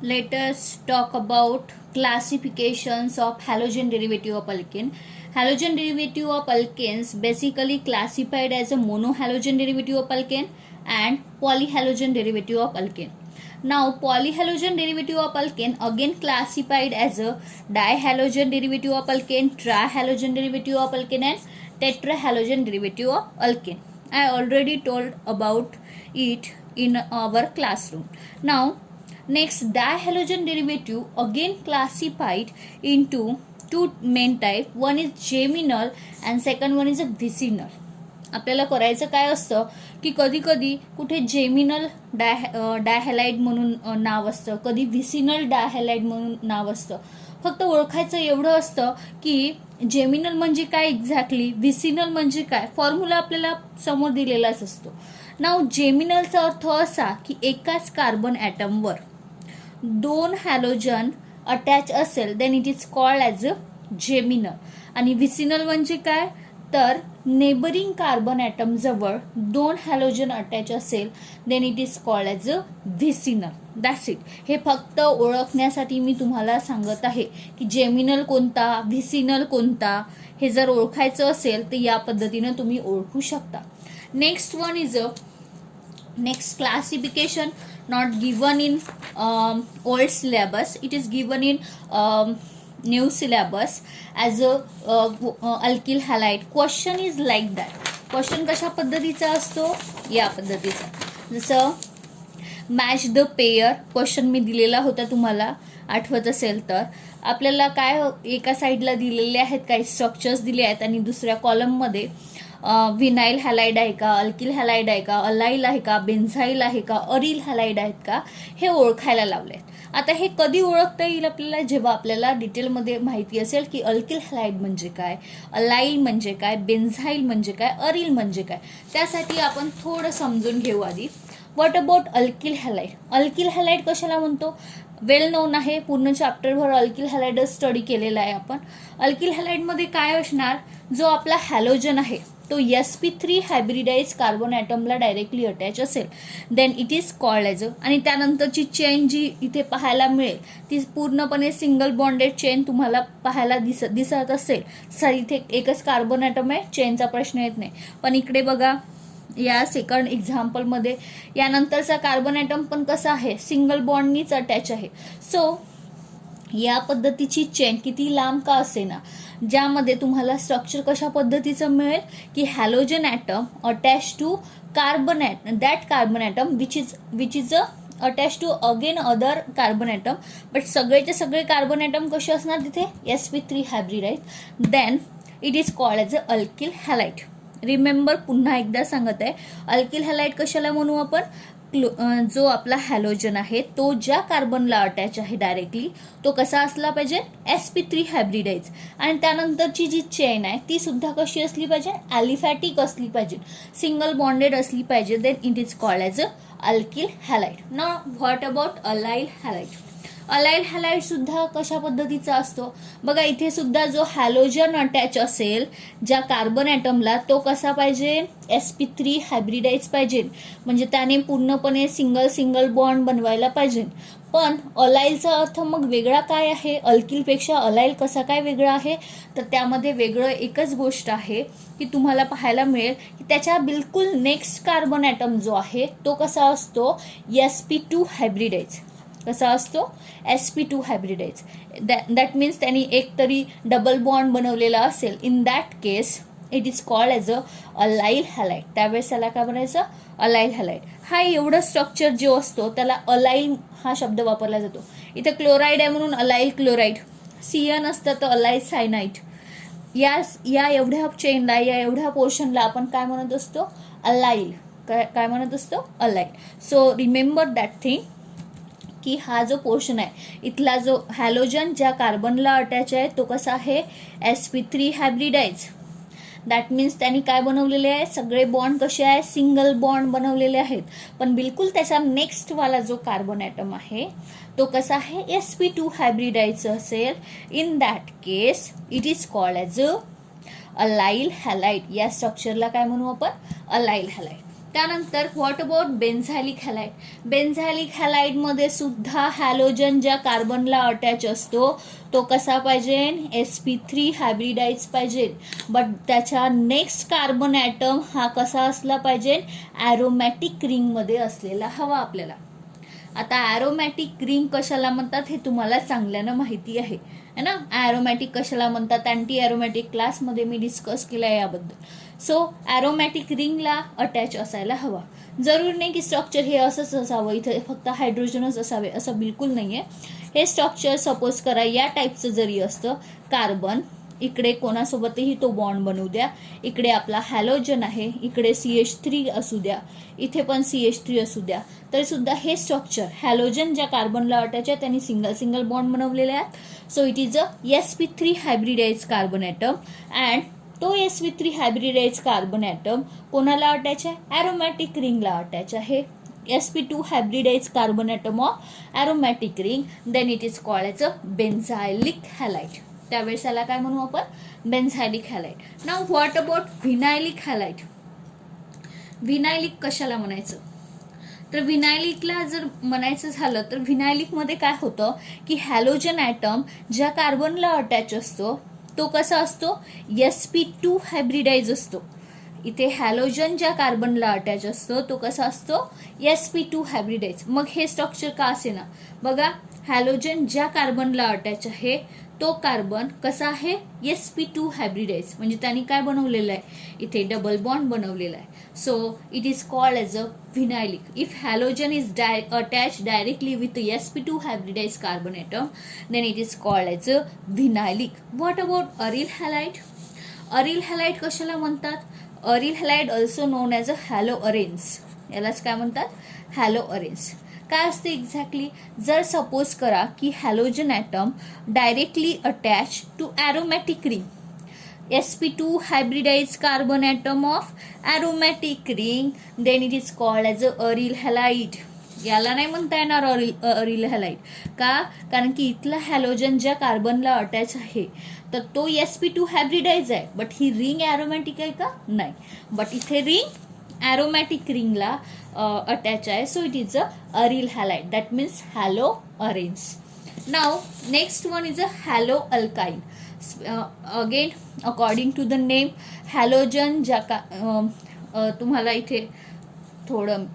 Let us talk about classifications of halogen derivative of alkane. Halogen derivative of alkanes basically classified as a monohalogen derivative of alkane and polyhalogen derivative of alkane. Now, polyhalogen derivative of alkane again classified as a dihalogen derivative of alkane, trihalogen derivative of alkane and tetrahalogen derivative of alkane. I already told about it in our classroom. Now, next, dihalogen derivative again classified into two main type. One is geminal and second one is a vicinal. आपल्याला करायचं काय असतं की कधी कधी कुठे geminal डायहॅलाइड म्हणून नाव असतं, कधी व्हिसिनल डायहॅलाइड म्हणून नाव असतं. फक्त ओळखायचं एवढं असतं की जेमिनल म्हणजे काय एक्झॅक्टली, व्हिसिनल म्हणजे काय, फॉर्म्युला आपल्याला समोर दिलेलाच असतो. नाव जेमिनलचा अर्थ असा की एकाच कार्बन ॲटमवर दोन हॅलोजन अटॅच असेल then it is called as a geminal. आणि व्हिसिनल म्हणजे काय तर नेबरिंग कार्बन ॲटम जवळ दोन हॅलोजन अटॅच असेल then it is called as a vicinal. That's it. हे फक्त ओळखण्यासाठी मी तुम्हाला सांगत आहे की जेमिनल कोणता, व्हिसिनल कोणता, हे जर ओळखायचं असेल तर या पद्धतीनं तुम्ही ओळखू शकता. Next one is a next classification not given in old syllabus, it is given in new syllabus as a alkyl halide. Question is like that. Question कशा पद्धतीचा असतो, या पद्धतीचा. जसं मॅच द पेयर क्वेश्चन मी दिलेला होता, तुम्हाला आठवत असेल तर. आपल्याला काय एका साईडला दिलेले आहेत काही स्ट्रक्चर्स दिले आहेत आणि दुसऱ्या कॉलममध्ये विनाइल हॅलाइड आहे का, अल्किल हॅलाइड आहे का, अलाइल आहे का, बेन्झाइल आहे का, अरिल हॅलाइड आहेत का, हे ओळखायला लावले. आता हे कधी ओळखता येईल आपल्याला, जेव्हा आपल्याला डिटेलमध्ये माहिती असेल की अल्किल हॅलाइड म्हणजे काय, अलाइल म्हणजे काय, बेन्झाइल म्हणजे काय, अरिल म्हणजे काय. त्यासाठी आपण थोडं समजून घेऊ आधी. What about alkyl halide. Alkyl halide कशाला म्हणतो, वेल नोन आहे, पूर्ण चॅप्टरभर अल्किल हॅलाइडच स्टडी केलेला आहे आपण. अल्किल हॅलाइडमध्ये काय असणार, जो आपला हॅलोजन आहे तो sp3 हायब्रिडाइज कार्बन ॲटमला डायरेक्टली अटॅच असेल then it is called as a, आणि त्यानंतरची चेन जी इथे पाहायला मिळेल ती पूर्णपणे सिंगल बॉन्डेड चेन तुम्हाला पाहायला दिसत असेल. सर इथे एकच कार्बन ॲटम आहे, चेनचा प्रश्न येत नाही. पण इकडे बघा या सेकंड एक्झाम्पलमध्ये यानंतरचा कार्बन ॲटम पण कसा आहे, सिंगल बॉन्डनीच अटॅच आहे. सो या पद्धतीची चेन किती लांब का असेना, ज्यामध्ये तुम्हाला स्ट्रक्चर कशा पद्धतीचं मिळेल की halogen atom attach to carbon atom, that carbon atom which is attach to again other carbon atom, but सगळेचे सगळे कार्बन ॲटम कसे असणार तिथे sp3 hybridize, then it is called as a alkyl halide. Remember, पुन्हा एकदा सांगत आहे, alkyl halide कशाला म्हणू आपण, जो आपला हॅलोजन आहे तो ज्या कार्बनला अटॅच आहे डायरेक्टली तो कसा असला पाहिजे, sp3 हायब्रिडाइज. आणि त्यानंतरची जी चेन आहे ती सुद्धा कशी असली पाहिजे, ॲलिफॅटिक असली पाहिजे, सिंगल बॉन्डेड असली पाहिजे, then it is called as a alkyl halide. Now what about allyl halide. Allyl halide सुद्धा कशा पद्धतीचा असतो बघा, इथे सुद्धा जो हॅलोजन अटॅच असेल ज्या कार्बन ॲटमला तो कसा पाहिजे, sp3 हायब्रिडाइज पाहिजे, म्हणजे त्याने पूर्णपणे सिंगल बॉन्ड बनवायला पाहिजे. पण अलाइलचा अर्थ मग वेगळा काय आहे, अल्किलपेक्षा अलाइल कसा काय वेगळा आहे, तर त्यामध्ये वेगळं एकच गोष्ट आहे की तुम्हाला पाहायला मिळेल की त्याच्या बिलकुल नेक्स्ट कार्बन ॲटम जो आहे तो कसा असतो, sp2 हायब्रिडाइज. कसा असतो, sp2 हायब्रिडाइज. दॅट मीन्स त्यांनी एक तरी डबल बॉन्ड बनवलेला असेल, in that case it is called as a allyl halide. त्यावेळेस त्याला काय बनायचं, अलाइल हॅलाइड. हा एवढं स्ट्रक्चर जो असतो त्याला अलाइल हा शब्द वापरला जातो. इथं क्लोराईड आहे म्हणून अलाइल क्लोराईड, सियन असतं तर अलाइल सायनाइड. या एवढ्या चेनला, या एवढ्या पोर्शनला आपण काय म्हणत असतो, अलाइल. काय म्हणत असतो, allyl. So remember that thing की हा जो पोर्शन आहे इथला जो हॅलोजन ज्या कार्बनला अटॅच आहे तो कसा आहे, sp3 हायब्रिडाइज. दॅट मीन्स त्यांनी काय बनवलेले आहे, सगळे बॉन्ड कसे आहे, सिंगल बॉन्ड बनवलेले आहेत. पण बिलकुल त्याचा नेक्स्ट वाला जो कार्बन ॲटम आहे तो कसा आहे, sp2 हायब्रिडाइज असेल. In that case it is called as a allyl halide. या स्ट्रक्चरला काय म्हणू आपण, अलाइल हॅलाइड. त्यानंतर व्हॉट अबाउट बेन्झायलिक हॅलाइड. बेन्झायलिक हॅलाइडमध्ये सुद्धा हॅलोजन ज्या कार्बनला अटॅच असतो तो कसा पाहिजे, sp3 हायब्रिडाइज पाहिजे. बट त्याच्या नेक्स्ट कार्बन ॲटम हा कसा असला पाहिजे, ॲरोमॅटिक रिंगमध्ये असलेला हवा आपल्याला. आता ॲरोमॅटिक रिंग कशाला म्हणतात हे तुम्हाला चांगल्यानं माहिती आहे ना. ॲरोमॅटिक कशाला म्हणतात, अँटी ॲरोमॅटिक क्लासमध्ये मी डिस्कस केलं आहे याबद्दल. सो ॲरोमॅटिक रिंगला अटॅच असायला हवा. जरूर नाही की स्ट्रक्चर हे असंच असावं, इथे फक्त हायड्रोजनच असावे असं बिलकुल नाही आहे. हे स्ट्रक्चर सपोज करा या टाईपचं जरी असतं, कार्बन इकडे कोणासोबतही तो बॉन्ड बनवू द्या, इकडे आपला हॅलोजन आहे, इकडे CH3 असू द्या, इथे पण CH3 असू द्या, तरी सुद्धा हे स्ट्रक्चर हॅलोजन ज्या कार्बनला अटॅच आहे त्यांनी सिंगल सिंगल बॉन्ड बनवलेले आहेत. So it is a sp3 hybridize carbon atom. And तो sp3 हायब्रिडाइज कार्बन ॲटम कोणाला अटॅच आहे, ॲरोमॅटिक रिंगला अटॅच आहे. sp2 hybridize carbon atom of aromatic ring, then it is called as a benzylic halide. त्यावेळेस याला काय म्हणू आपण, benzylic halide. Now what about vinylic halide. Vinylic कशाला म्हणायचं, तर व्हिनायलिकला जर म्हणायचं झालं तर व्हिनायलिकमध्ये काय होतं की हॅलोजन ॲटम ज्या कार्बनला अटॅच असतो तो कसा असतो, sp2 हायब्रिडाइज असतो. इथे हॅलोजन ज्या कार्बनला अटॅच असतो तो कसा असतो, sp2 हायब्रिडाइज. मग हे स्ट्रक्चर का असे ना, बघा हॅलोजन ज्या कार्बनला अटॅच आहे तो कार्बन कसा आहे, sp2 हायब्रिडाइज. म्हणजे त्यांनी काय बनवलेलं आहे, इथे डबल बॉन्ड बनवलेला आहे. So it is called as a vinylic. If halogen is attach directly with sp2 hybridize carbon atom, then it is called as a vinylic. What about aryl halide. Aryl halide कशाला म्हणतात, aryl halide also known as a haloarenes. यालाच काय म्हणतात, hello arenes. काय असते exactly, जर suppose करा की halogen atom directly attach to aromatic ring, sp2 hybridize carbon atom of aromatic ring, then it is called as a aryl halide. याला नाही म्हणता येणार अरिल हॅलाइड. का, कारण की इथला हॅलोजन ज्या कार्बनला अटॅच आहे तर तो sp2 हायब्रिडाइज आहे, बट ही रिंग ॲरोमॅटिक आहे का, नाही. बट इथे रिंग ॲरोमॅटिक रिंगला अटॅच आहे. So it is a aryl halide, that means halo arenes. Now next one is a halo alkyne. Again according to the name, halogen ज्या तुम्हाला इथे थोडं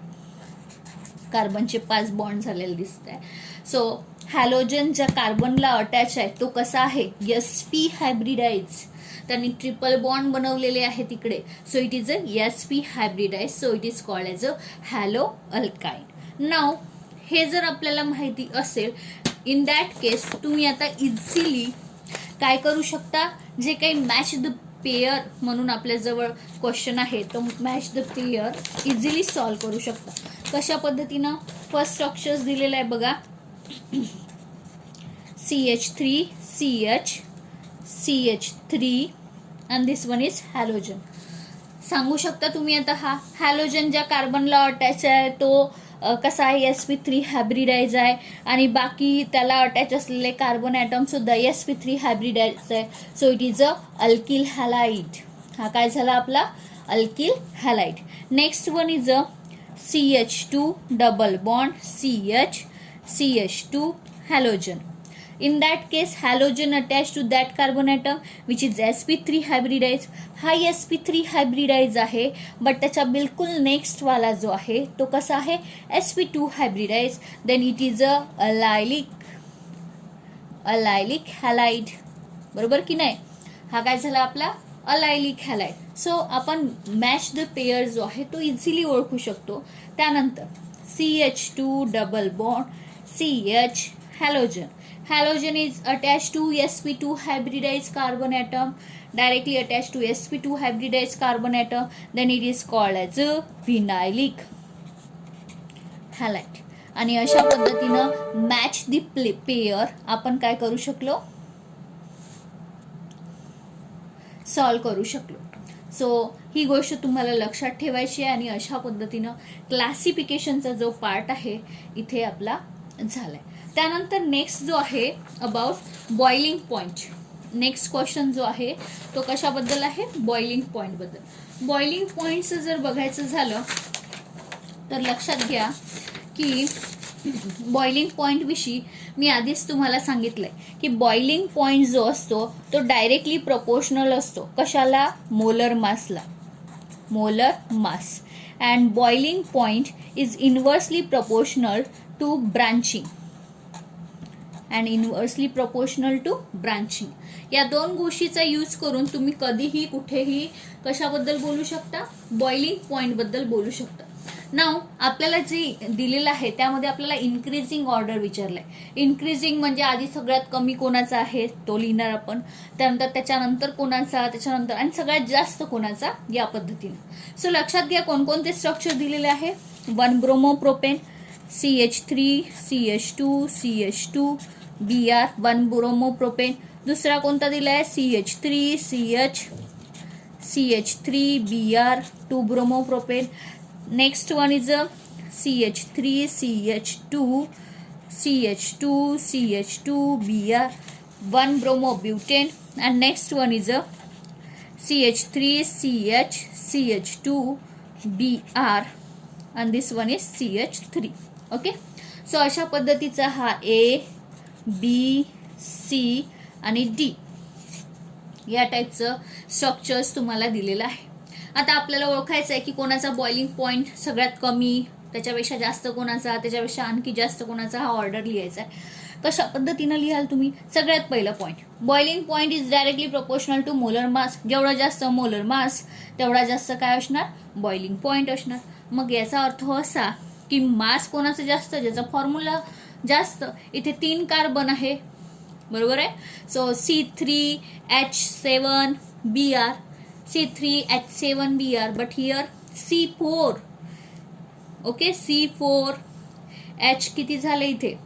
कार्बनचे 5 बॉन्ड झालेले दिसत आहे. सो हॅलोजन ज्या कार्बनला अटॅच आहे तो कसा आहे, sp हायब्रिडाइज. त्यांनी ट्रिपल बॉन्ड बनवलेले आहे तिकडे. So it is a sp hybridize. So it is called as a halo alkyne. Now हे जर आपल्याला माहिती असेल, इन दॅट केस तुम्ही आता इझिली काय करू शकता, जे काही मॅच द पेयर म्हणून आपल्याजवळ क्वेश्चन आहे तो match the pair easily solve करू शकता. कशा पद्धतीनं, फर्स्ट स्ट्रक्चर्स दिलेलं आहे बघा, CH3 CH CH3 and this one is halogen. सांगू शकता तुम्ही आता हा हॅलोजन ज्या कार्बनला अटॅच आहे तो कसा आहे, sp3 हायब्रिडाइज आहे, आणि बाकी त्याला अटॅच असलेले कार्बन ॲटम सुद्धा sp3 हायब्रिडाइज आहे. So it is a alkyl halide. हा काय झाला आपला alkyl halide. Next one is a CH2 double bond CH2 halogen. In that case, halogen attached to that carbon atom which is sp3 hybridized. हा sp3 hybridized आहे, but त्याच्या बिलकुल next वाला जो आहे तो कसा आहे, sp2 hybridized. Then it is a allylic halide. बरोबर की नाही, हा काय झाला आपला अलायलिक हॅलाइड. सो आपण मॅच द पेयर जो आहे तो इझिली ओळखू शकतो. त्यानंतर CH2 double bond CH halogen. Halogen is attached to sp2 hybridized carbon atom, directly attached to sp2 hybridized carbon atom, then it is called as a vinylic halide. आणि अशा पद्धतीनं match the pair आपण काय करू शकलो, solve करू शकलो. So ही गोष्ट तुम्हाला लक्षात ठेवायची आहे. आणि अशा पद्धतीनं क्लासिफिकेशनचा जो पार्ट आहे इथे आपला झालाय. त्यानंतर नेक्स्ट जो आहे about boiling point. Next question जो आहे तो कशाबद्दल आहे, बॉइलिंग पॉइंट बद्दल. बॉइलिंग पॉइंटचं जर बघायचं झालं तर लक्षात घ्या की बॉइलिंग पॉईंट विषयी मी आधीच तुम्हाला सांगितलंय की बॉइलिंग पॉईंट जो असतो तो डायरेक्टली प्रपोर्शनल असतो कशाला, मोलर मासला, molar mass. And boiling point is inversely proportional to branching, and inversely proportional to branching. या दोन गोष्टीचा यूज करून तुम्ही कधीही कुठेही कशाबद्दल बोलू शकता, बॉइलिंग पॉईंट बद्दल बोलू शकता. नाव आपल्याला जे दिलेलं आहे त्यामध्ये आपल्याला इन्क्रीजिंग ऑर्डर विचारलंय. इन्क्रीजिंग म्हणजे आधी सगळ्यात कमी कोणाचा आहे तो लिहिणार आपण, त्यानंतर त्याच्यानंतर कोणाचा, त्याच्यानंतर आणि सगळ्यात जास्त कोणाचा, या पद्धतीने. सो लक्षात घ्या कोणकोणते स्ट्रक्चर दिलेले आहे. 1 bromopropane, CH3 CH2 CH2 Br, 1 bromopropane. दुसरा कोणता दिलाय, CH3 CH3 Br, 2 bromopropane. Next one is a CH3 CH2 Br, 1 bromobutane. And next one is a CH3 CH2 Br, and this one is CH3. Okay. So अशा पद्धतीचा हा A, B, C आणि D या टाईपचं structures तुम्हाला दिलेलं आहे. आता आपल्याला ओळखायचं आहे की कोणाचा बॉइलिंग पॉईंट सगळ्यात कमी, त्याच्यापेक्षा जास्त कोणाचा, त्याच्यापेक्षा आणखी जास्त कोणाचा, हा ऑर्डर लिहायचा आहे. कशा पद्धतीनं लिहाल तुम्ही. सगळ्यात पहिला point, boiling point is directly proportional to molar mass. जेवढा जास्त मोलर मास तेवढा जास्त काय असणार, बॉइलिंग पॉईंट असणार. मग याचा अर्थ असा की मास कोणाचं जास्त, ज्याचा फॉर्म्युला जास्त. इथे 3 कार्बन आहे, बरोबर आहे. So C3H7Br, C3H7Br, but here C4. Okay, C4H किती झाले इथे,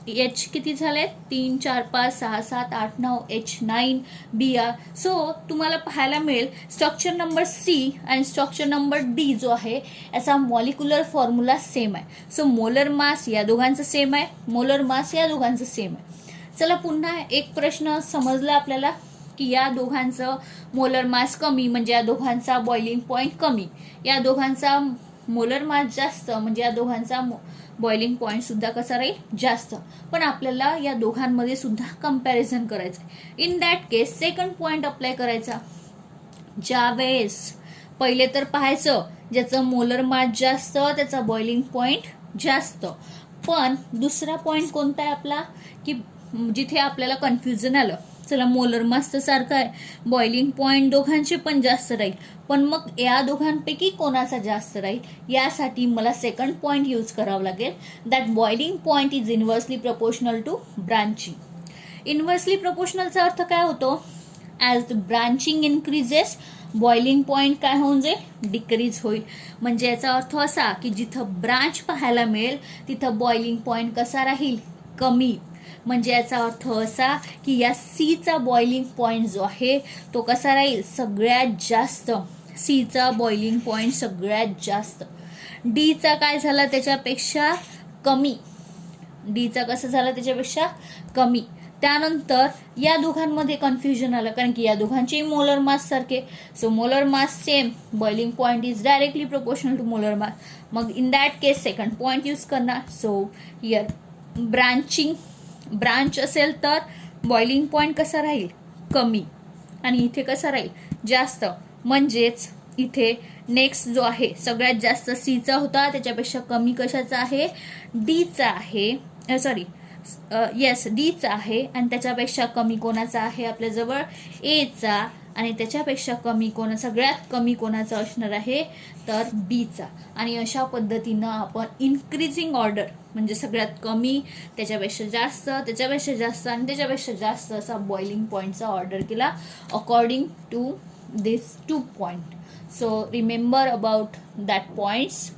H किती झाले, 3 4 5 6 7 8 9 H9Br. सो तुम्हाला पाहायला मिळेल स्ट्रक्चर नंबर C आणि स्ट्रक्चर नंबर D जो आहे याचा मॉलिक्युलर फॉर्म्युला सेम आहे. सो मोलर मास या दोघांचं सेम आहे, मोलर मास या दोघांचं सेम आहे. चला पुन्हा एक प्रश्न समजला आपल्याला की या दोघांचं मोलर मास कमी म्हणजे या दोघांचा बॉइलिंग पॉईंट कमी, या दोघांचा मोलर मास जास्त म्हणजे या दोघांचा बॉइलिंग पॉईंट सुद्धा कसा राहील, जास्त. पण आपल्याला या दोघांमध्ये सुद्धा कंपॅरिझन करायचं. In that case second point apply करायचा. ज्यावेळेस पहिले तर पाहायचं ज्याचं मोलर मास जास्त त्याचा बॉइलिंग पॉईंट जास्त. पण दुसरा पॉईंट कोणता आहे आपला की जिथे आपल्याला कन्फ्युजन आलं. चला मोलर मास तर सारखा आहे, बॉइलिंग पॉईंट दोघांचे पण जास्त राहील, पण मग या दोघांपैकी कोणाचा जास्त राहील यासाठी मला सेकंड पॉईंट यूज करावं लागेल. That boiling point is inversely proportional to branching. Inversely प्रपोर्शनलचा अर्थ काय होतो, as the branching increases boiling point काय होऊन जाईल, डिक्रीज होईल. म्हणजे याचा अर्थ असा की जिथं ब्रांच पाहायला मिळेल तिथं बॉइलिंग पॉईंट कसा राहील, कमी. म्हणजे याचा अर्थ असा की या Cचा बॉइलिंग पॉईंट जो आहे तो कसा राहील, सगळ्यात जास्त. Cचा बॉइलिंग पॉईंट सगळ्यात जास्त. Dचा काय झाला, त्याच्यापेक्षा कमी. Dचा कसं झाला, त्याच्यापेक्षा कमी. त्यानंतर या दोघांमध्ये कन्फ्युजन आलं कारण की या दोघांचे मोलर मास सारखे. So molar mass same, boiling point is directly proportional to molar mass. मग in that case second point use करणार. सो हियर ब्रांच असेल तर बॉइलिंग पॉईंट कसा राहील, कमी. आणि इथे कसा राहील, जास्त. म्हणजेच इथे नेक्स्ट जो आहे सगळ्यात जास्त Cचा होता, त्याच्यापेक्षा कमी कशाचा आहे, Dचा आहे. Dचा आहे. आणि त्याच्यापेक्षा कमी कोणाचा आहे आपल्याजवळ, Aचा. आणि त्याच्यापेक्षा कमी सगळ्यात कमी कोणाचा असणार आहे तर Bचा. आणि अशा पद्धतीनं आपण इन्क्रीजिंग ऑर्डर म्हणजे सगळ्यात कमी, त्याच्यापेक्षा जास्त, त्याच्यापेक्षा जास्त आणि त्याच्यापेक्षा जास्त असा बॉइलिंग पॉईंटचा ऑर्डर केला according to this 2 point. So remember about that points.